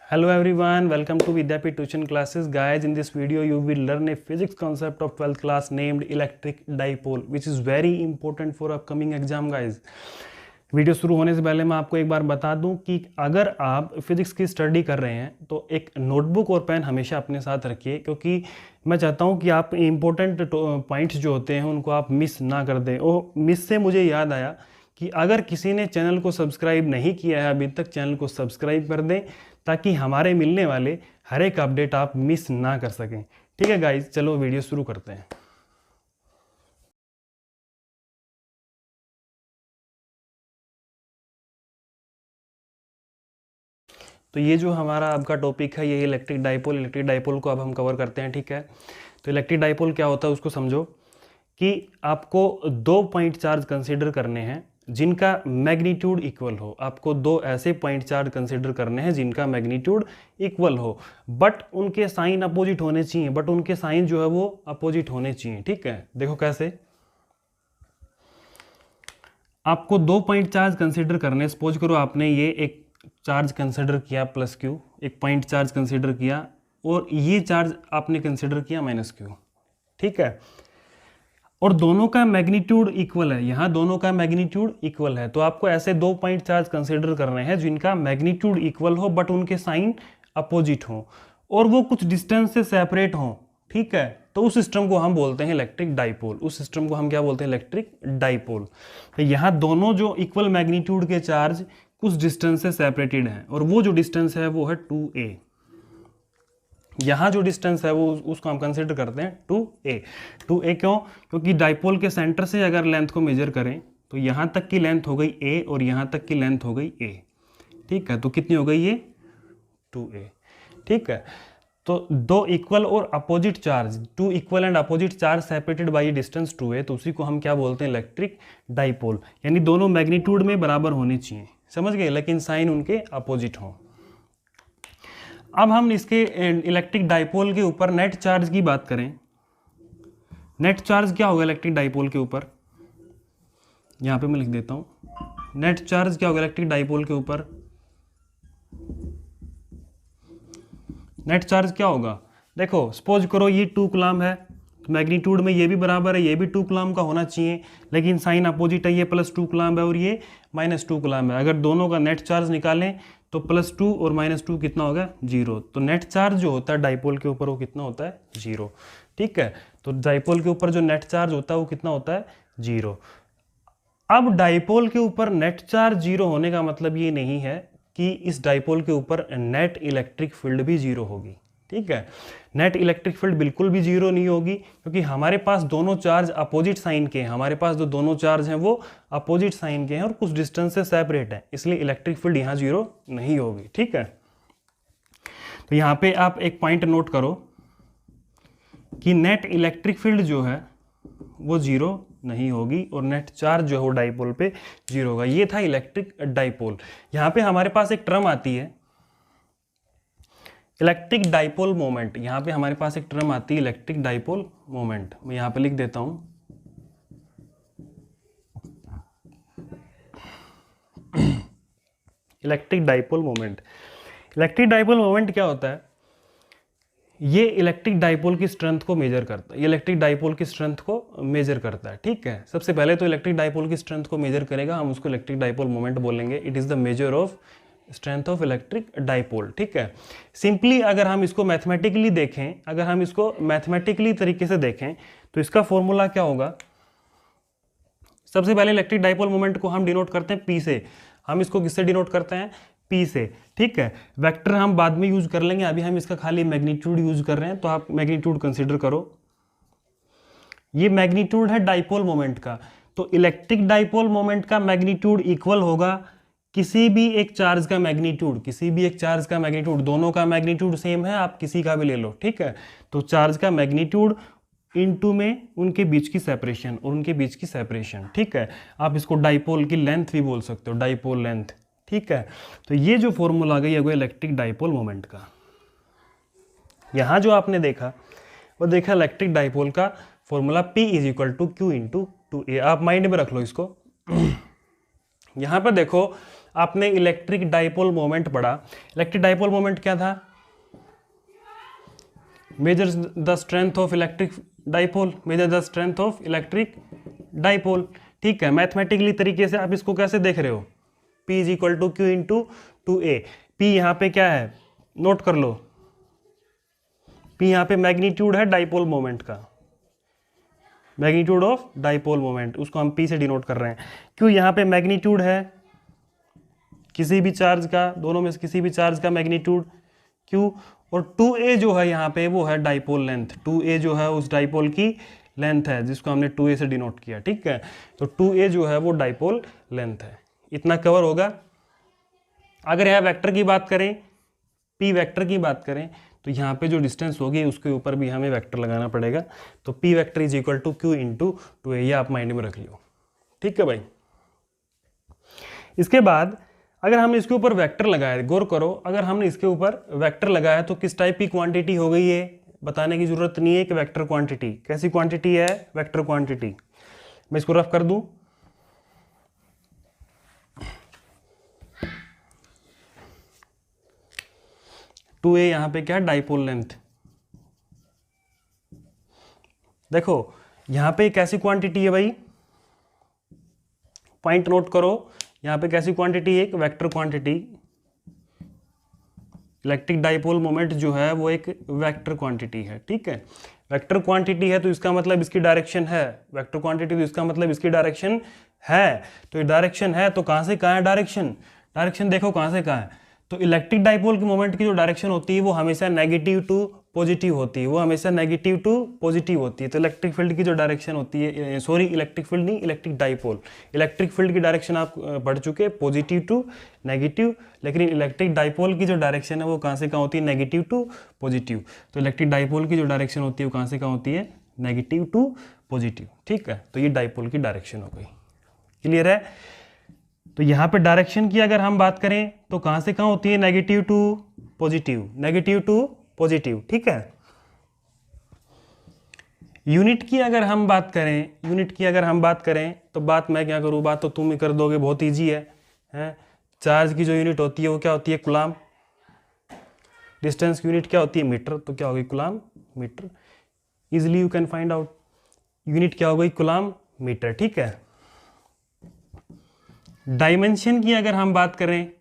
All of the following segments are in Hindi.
Hello everyone, welcome to Vidyapeeth tuition classes. Guys, in this video you will learn a physics concept of 12th class named electric dipole, which is very important for upcoming exam guys. Video शुरू होने से पहले मैं आपको एक बार बता दूं कि अगर आप फिजिक्स की स्टडी कर रहे हैं तो एक नोटबुक और पेन हमेशा अपने साथ रखिए, क्योंकि मैं चाहता हूं कि आप इम्पोर्टेंट पॉइंट्स जो होते हैं उनको आप मिस ना कर दें। और मिस से मुझे याद आया कि अगर किसी ने चैनल को सब्सक्राइब नहीं किया है अभी तक, चैनल को सब्सक्राइब कर दें ताकि हमारे मिलने वाले हर एक अपडेट आप मिस ना कर सकें। ठीक है गाइज, चलो वीडियो शुरू करते हैं। तो ये जो हमारा आपका टॉपिक है ये इलेक्ट्रिक डाइपोल को अब हम कवर करते हैं। ठीक है, तो इलेक्ट्रिक डाइपोल क्या होता है उसको समझो कि आपको दो पॉइंट चार्ज कंसीडर करने हैं जिनका मैग्नीट्यूड इक्वल हो। आपको दो ऐसे पॉइंट चार्ज कंसीडर करने हैं जिनका मैग्नीट्यूड इक्वल हो, बट उनके साइन अपोजिट होने चाहिए। बट उनके साइन जो है वो अपोजिट होने चाहिए। ठीक है, देखो कैसे। आपको दो पॉइंट चार्ज कंसीडर करने, सपोज करो आपने ये एक चार्ज कंसीडर किया प्लस क्यू, एक पॉइंट चार्ज कंसीडर किया, और ये चार्ज आपने कंसीडर किया माइनस क्यू। ठीक है, और दोनों का मैग्नीट्यूड इक्वल है, यहाँ दोनों का मैग्नीट्यूड इक्वल है। तो आपको ऐसे दो पॉइंट चार्ज कंसीडर करने हैं जिनका मैग्नीट्यूड इक्वल हो बट उनके साइन अपोजिट हो और वो कुछ डिस्टेंस से सेपरेट हो। ठीक है, तो उस सिस्टम को हम बोलते हैं इलेक्ट्रिक डाइपोल। उस सिस्टम को हम क्या बोलते हैं? Electric dipole. तो यहाँ दोनों जो इक्वल मैग्नीट्यूड के चार्ज कुछ डिस्टेंस से सेपरेटेड हैं और वो जो डिस्टेंस है वो है 2a। यहाँ जो डिस्टेंस है वो उसको हम कंसिडर करते हैं 2a। 2a क्यों? क्योंकि डाइपोल के सेंटर से अगर लेंथ को मेजर करें तो यहाँ तक की लेंथ हो गई a और यहाँ तक की लेंथ हो गई a। ठीक है, तो कितनी हो गई ये? 2a। ठीक है, तो दो इक्वल और opposite charge, two equal and opposite charge separated by distance 2a, तो उसी को हम क्या बोलते हैं? Electric dipole. यानी दोनों मैग्नीट्यूड में बराबर होने चाहिए, समझ गए, लेकिन साइन उनके अपोजिट हो। अब हम इसके इलेक्ट्रिक डाइपोल के ऊपर नेट चार्ज की बात करें। नेट चार्ज क्या होगा इलेक्ट्रिक डाइपोल के ऊपर? यहां पे मैं लिख देता हूं, नेट चार्ज क्या होगा इलेक्ट्रिक डाइपोल के ऊपर? नेट चार्ज क्या होगा? देखो, सपोज करो ये 2 कूलम है, तो मैग्नीट्यूड में ये भी बराबर है, ये भी 2 कूलम का होना चाहिए, लेकिन साइन अपोजिट है, ये +2 कूलम है और ये -2 कूलम है। अगर दोनों का नेट चार्ज निकालें तो +2 और -2 कितना होगा? 0। तो नेट चार्ज जो होता है डाइपोल के ऊपर वो कितना होता है? 0। ठीक है, तो डाइपोल के ऊपर जो नेट चार्ज होता है वो कितना होता है? 0। अब डाइपोल के ऊपर नेट चार्ज 0 होने का मतलब ये नहीं है कि इस डाइपोल के ऊपर नेट इलेक्ट्रिक फील्ड भी 0 होगी। ठीक है, नेट इलेक्ट्रिक फील्ड बिल्कुल भी 0 नहीं होगी, क्योंकि हमारे पास दोनों चार्ज अपोजिट साइन के हैं। हमारे पास जो दोनों चार्ज हैं वो अपोजिट साइन के हैं और कुछ डिस्टेंस से सेपरेट है, इसलिए इलेक्ट्रिक फील्ड यहाँ 0 नहीं होगी। ठीक है, तो यहाँ पे आप एक पॉइंट नोट करो कि नेट इलेक्ट्रिक फील्ड जो है वो 0 नहीं होगी और नेट चार्ज जो है वो डाइपोल पे 0 होगा। ये था इलेक्ट्रिक डाइपोल। यहाँ पे हमारे पास एक टर्म आती है इलेक्ट्रिक डाइपोल मोमेंट। यहाँ पे हमारे पास एक टर्म आती है इलेक्ट्रिक डाइपोल मोमेंट। मैं यहाँ पे लिख देता हूं, electric dipole moment. Electric dipole moment क्या होता है? ये इलेक्ट्रिक डाइपोल की स्ट्रेंथ को मेजर करता है। ये इलेक्ट्रिक डाइपोल की स्ट्रेंथ को मेजर करता है। ठीक है, सबसे पहले तो इलेक्ट्रिक डाइपोल की स्ट्रेंथ को मेजर करेगा, हम उसको इलेक्ट्रिक डाइपोल मोमेंट बोलेंगे। It is the measure of strength of electric dipole. ठीक है, सिंपली अगर हम इसको मैथमेटिकली देखें, अगर हम इसको मैथमेटिकली तरीके से देखें तो इसका फॉर्मूला क्या होगा? सबसे पहले इलेक्ट्रिक डाइपोल मोमेंट को हम डिनोट करते हैं P से। हम इसको किससे डिनोट करते हैं? P से। ठीक है, वेक्टर हम बाद में यूज कर लेंगे, अभी हम इसका खाली मैग्नीट्यूड यूज कर रहे हैं, तो आप मैग्नीट्यूड कंसिडर करो। ये मैग्नीट्यूड है डाइपोल मोमेंट का, तो इलेक्ट्रिक डाइपोल मोमेंट का मैग्नीट्यूड इक्वल होगा किसी भी एक चार्ज का मैग्नीट्यूड। किसी भी एक चार्ज का मैग्नीट्यूड, दोनों का मैग्नीट्यूड सेम है, आप किसी का भी ले लो। ठीक है, तो चार्ज का मैग्नीट्यूड इनटू में उनके बीच की सेपरेशन और उनके बीच की सेपरेशन। ठीक है, आप इसको डाइपोल की लेंथ भी बोल सकते हो, डाइपोल लेंथ। ठीक है, तो ये जो फॉर्मूला आ गई है इलेक्ट्रिक डाइपोल मोमेंट का। यहां जो आपने देखा वो देखा इलेक्ट्रिक डाइपोल का फॉर्मूला P = Q × 2a। आप माइंड में रख लो इसको। यहां पर देखो, आपने इलेक्ट्रिक डाइपोल मोमेंट पढ़ा। इलेक्ट्रिक डाइपोल मोमेंट क्या था? Measure the strength of electric dipole, measure the strength of electric dipole. ठीक है, मैथमेटिकली तरीके से आप इसको कैसे देख रहे हो? P is equal to q into 2a। P यहाँ पे क्या है, नोट कर लो। P यहाँ पे मैग्नीट्यूड है डाइपोल मोमेंट का, मैग्नीट्यूड ऑफ डाइपोल मोमेंट, उसको हम P से डिनोट कर रहे हैं। क्यों? यहाँ पे मैग्नीट्यूड है किसी भी चार्ज का, दोनों में से किसी भी चार्ज का मैग्नीट्यूड, क्यों? और 2a जो है यहाँ पे वो है डाइपोल लेंथ, 2a जो है उस डाइपोल की लेंथ है जिसको हमने 2a से डिनोट किया। ठीक है, तो 2a जो है वो डाइपोल लेंथ है। इतना कवर होगा। अगर यहाँ वेक्टर की बात करें, p वेक्टर की बात करें, तो यहाँ पे जो डिस्टेंस होगी उसके ऊपर भी हमें वेक्टर लगाना पड़ेगा। तो p vector is equal to q into 2a, ये आप माइंड में रख लियो। ठीक है भाई। इसके बाद अगर हमने इसके ऊपर वेक्टर लगाया, गौर करो, अगर हमने इसके ऊपर वेक्टर लगाया तो किस टाइप की क्वांटिटी हो गई है, बताने की जरूरत नहीं है कि वेक्टर क्वांटिटी कैसी क्वांटिटी है, वेक्टर क्वांटिटी। मैं इसको रफ कर दूं, टू ए यहां पे क्या है, डाइपोल लेंथ। देखो यहां पे कैसी क्वांटिटी है भाई, पॉइंट नोट करो, यहां पे कैसी क्वांटिटी है, एक vector quantity. Electric dipole moment जो है वो एक वेक्टर क्वांटिटी है। ठीक है, वेक्टर क्वांटिटी है तो इसका मतलब इसकी डायरेक्शन है, वेक्टर क्वांटिटी तो इसका मतलब इसकी डायरेक्शन है। तो ये डायरेक्शन है तो कहां से कहां है डायरेक्शन, डायरेक्शन देखो कहां से कहां है। तो इलेक्ट्रिक डाइपोल की मोमेंट की जो डायरेक्शन होती है वो हमेशा नेगेटिव टू पॉजिटिव होती है, वो हमेशा नेगेटिव टू पॉजिटिव होती है। तो इलेक्ट्रिक फील्ड की जो डायरेक्शन होती है, सॉरी इलेक्ट्रिक फील्ड नहीं, इलेक्ट्रिक डाइपोल, इलेक्ट्रिक फील्ड की डायरेक्शन आप पढ़ चुके, पॉजिटिव टू नेगेटिव, लेकिन इलेक्ट्रिक डाइपोल की जो डायरेक्शन है वो कहाँ से कहाँ होती है, नेगेटिव टू पॉजिटिव। तो इलेक्ट्रिक डाइपोल की जो डायरेक्शन होती है वो कहाँ से कहाँ होती है, नेगेटिव टू पॉजिटिव। ठीक है, तो ये डाइपोल की डायरेक्शन हो गई। क्लियर है? तो यहाँ पे डायरेक्शन की अगर हम बात करें तो कहाँ से कहाँ होती है, negative to positive, negative to positive. ठीक है, यूनिट की अगर हम बात करें, यूनिट की अगर हम बात करें तो बात मैं क्या करूँ, बात तो तुम ही कर दोगे, बहुत इजी है, हैं? चार्ज की जो यूनिट होती है वो क्या होती है, कुलाम। डिस्टेंस की यूनिट क्या होती है, मीटर, तो क्या होगी, coulomb metre. Easily you can find out, unit क्या हो गई, कुलाम मीटर। ठीक है, डायमेंशन की अगर हम बात करें,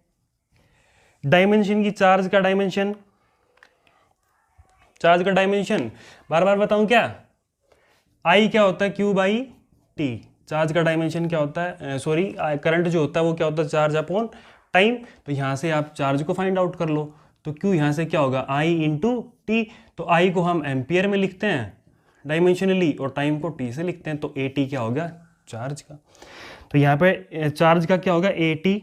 डायमेंशन की, चार्ज का डायमेंशन, चार्ज का डायमेंशन बार बार बताऊं क्या, आई क्या होता है, क्यू बाई टी। चार्ज का डायमेंशन क्या होता है, सॉरी करंट जो होता है वो क्या होता है, चार्ज अपॉन टाइम। तो यहां से आप चार्ज को फाइंड आउट कर लो, तो क्यू यहां से क्या होगा, आई इंटू टी। तो आई को हम एम्पियर में लिखते हैं डायमेंशनली और टाइम को टी से लिखते हैं, तो ए टी क्या होगा, चार्ज का। तो यहाँ पे चार्ज का क्या होगा, ए टी,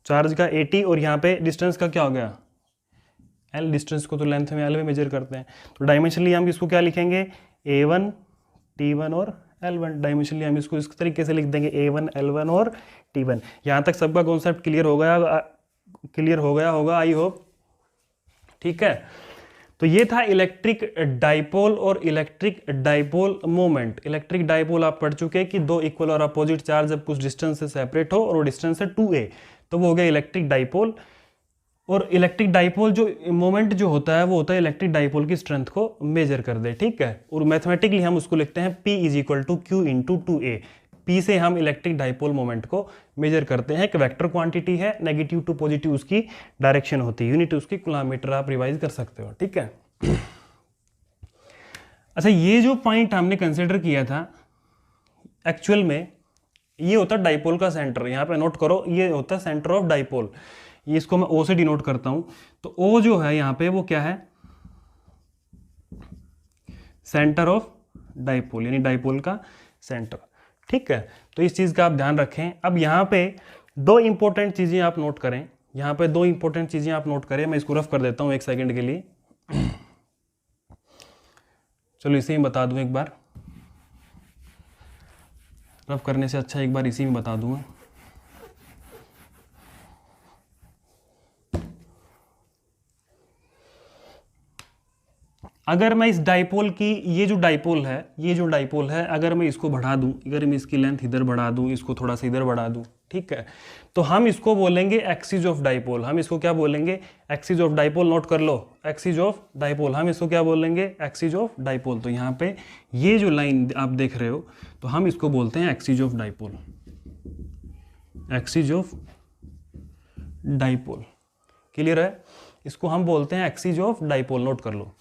चार्ज का ए टी, और यहाँ पे डिस्टेंस का क्या हो गया, एल। डिस्टेंस को तो लेंथ में एल में मेजर करते हैं। तो डायमेंशनली हम इसको क्या लिखेंगे, A1 T1 और L1। डायमेंशनली हम इसको इस तरीके से लिख देंगे, A1 L1 और T1। यहाँ तक सबका कॉन्सेप्ट क्लियर हो गया, क्लियर हो गया होगा आई होप। ठीक है, तो ये था इलेक्ट्रिक डाइपोल और electric dipole moment. Electric dipole आप पढ़ चुके हैं कि दो इक्वल और अपोजिट चार्ज जब कुछ डिस्टेंस से सेपरेट हो और वो डिस्टेंस है 2a, तो वो हो गया इलेक्ट्रिक डाइपोल। और इलेक्ट्रिक डाइपोल जो मोमेंट जो होता है वो होता है इलेक्ट्रिक डाइपोल की स्ट्रेंथ को मेजर कर दे। ठीक है, और मैथमेटिकली हम उसको लिखते हैं P is equal to q into 2a। P से हम इलेक्ट्रिक डाइपोल मोमेंट को मेजर करते हैं। एक वेक्टर क्वांटिटी है, नेगेटिव टू पॉजिटिव उसकी डायरेक्शन होती है, यूनिट उसकी किलोमीटर, आप रिवाइज कर सकते हो। ठीक है, अच्छा ये जो पॉइंट हमने कंसिडर किया था एक्चुअल में, ये होता है डाइपोल का सेंटर। यहाँ पे नोट करो, ये होता है सेंटर ऑफ डाइपोल। ये इसको मैं O से डिनोट करता हूं। तो O जो है यहाँ पे वो क्या है, सेंटर ऑफ डाइपोल, यानी डाइपोल का सेंटर। ठीक है, तो इस चीज का आप ध्यान रखें। अब यहाँ पे दो इंपॉर्टेंट चीजें आप नोट करें, यहाँ पे दो इंपॉर्टेंट चीजें आप नोट करें। मैं इसको रफ कर देता हूं एक सेकंड के लिए। चलो इसे ही बता दूं एक बार, रफ करने से अच्छा एक बार इसी में बता दूंगा। अगर मैं इस डाइपोल की, ये जो डाइपोल है, अगर मैं इसको बढ़ा दूं, अगर मैं इसकी लेंथ इधर बढ़ा दूं, इसको थोड़ा सा इधर बढ़ा दूं, ठीक है, तो हम इसको बोलेंगे एक्सिस ऑफ डाइपोल। हम इसको क्या बोलेंगे? Axis of dipole. नोट कर लो, एक्सिस ऑफ डाइपोल। हम इसको क्या बोलेंगे? Axis of dipole. तो यहाँ पे ये जो लाइन आप देख रहे हो, तो हम इसको बोलते हैं axis of dipole, axis of dipole. Clear है? इसको हम बोलते हैं एक्सिस ऑफ डाइपोल। नोट कर लो।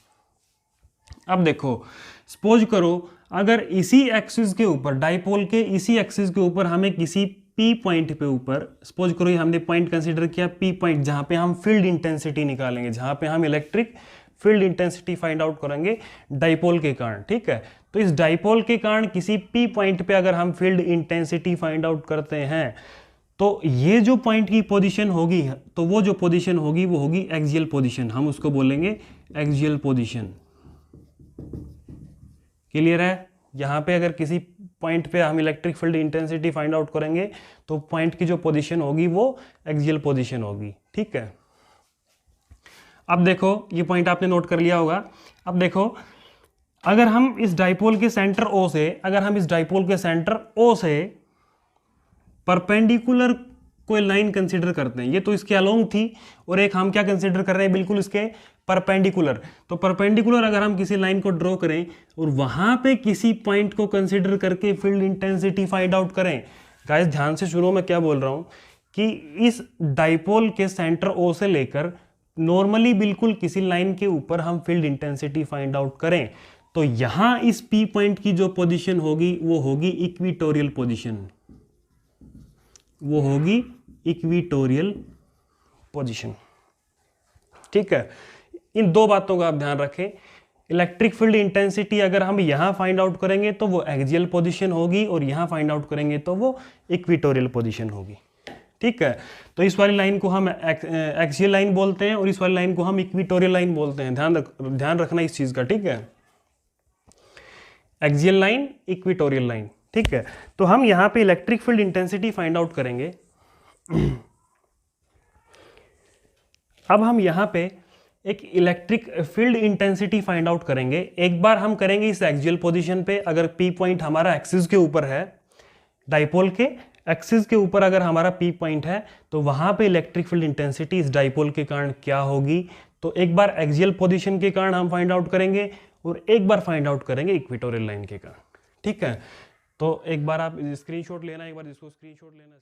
अब देखो, सपोज करो अगर इसी एक्सिस के ऊपर, डाइपोल के इसी एक्सिस के ऊपर हमें किसी P पॉइंट पे ऊपर, सपोज करो ये हमने पॉइंट कंसीडर किया P पॉइंट, जहां पे हम फील्ड इंटेंसिटी निकालेंगे, जहां पे हम electric field intensity find out करेंगे डाइपोल के कारण, ठीक है। तो इस डाइपोल के कारण किसी P पॉइंट पे अगर हम फील्ड इंटेंसिटी फाइंड आउट करते हैं, तो ये जो पॉइंट की पोजीशन होगी, तो वो जो पोजीशन होगी वो होगी एक्सियल पोजीशन। हम उसको बोलेंगे एक्सियल पोजीशन। क्लियर है? यहाँ पे अगर किसी पॉइंट पे हम electric field intensity find out करेंगे, तो पॉइंट की जो पोजीशन होगी वो एक्सियल पोजीशन होगी, ठीक है। अब देखो, ये पॉइंट आपने नोट कर लिया होगा। अब देखो, अगर हम इस डाइपोल के सेंटर O से, अगर हम इस डाइपोल के सेंटर O से परपेंडिकुलर कोई लाइन कंसीडर करते हैं, ये तो इसके अलोंग थी, और एक हम क्या कंसीडर कर रहे हैं? बिल्कुल इसके परपेंडिकुलर। तो परपेंडिकुलर अगर हम किसी लाइन को ड्रॉ करें और वहां पे किसी पॉइंट को कंसीडर करके फील्ड इंटेंसिटी फाइंड आउट करें, गाइस ध्यान से सुनो मैं क्या बोल रहा हूं, कि इस डाइपोल के सेंटर O से लेकर नॉर्मली बिल्कुल किसी लाइन के ऊपर हम फील्ड इंटेंसिटी फाइंड आउट करें, तो यहां इस P पॉइंट की जो पोजीशन होगी वो होगी इक्विटोरियल पोजीशन, वो होगी इक्विटोरियल पोजीशन, ठीक है। इन दो बातों का आप ध्यान रखें। इलेक्ट्रिक फील्ड इंटेंसिटी अगर हम यहां फाइंड आउट करेंगे तो वो एक्सियल पोजीशन होगी, और यहां फाइंड आउट करेंगे तो वो इक्विटोरियल पोजीशन होगी, ठीक है। तो इस वाली लाइन को हम एक्सियल लाइन बोलते हैं, और इस वाली लाइन को हम इक्विटोरियल लाइन बोलते हैं। ध्यान रखना इस चीज का, ठीक है। एक्सियल लाइन, इक्विटोरियल लाइन, ठीक है। तो हम यहां पे electric field intensity find out करेंगे। अब हम यहां पे एक electric field intensity find out करेंगे। एक बार हम करेंगे इस एक्सियल पोजीशन पे, अगर P पॉइंट हमारा एक्सिस के ऊपर है, डाइपोल के एक्सिस के ऊपर अगर हमारा P पॉइंट है, तो वहां पे इलेक्ट्रिक फील्ड इंटेंसिटी इस डाइपोल के कारण क्या होगी? तो एक बार एक्सियल पोजीशन के कारण हम फाइंड आउट करेंगे, और एक बार फाइंड आउट करेंगे इक्वेटोरियल लाइन के कारण, ठीक है। तो एक बार आप स्क्रीनशॉट लेना, एक बार इसको स्क्रीनशॉट लेना।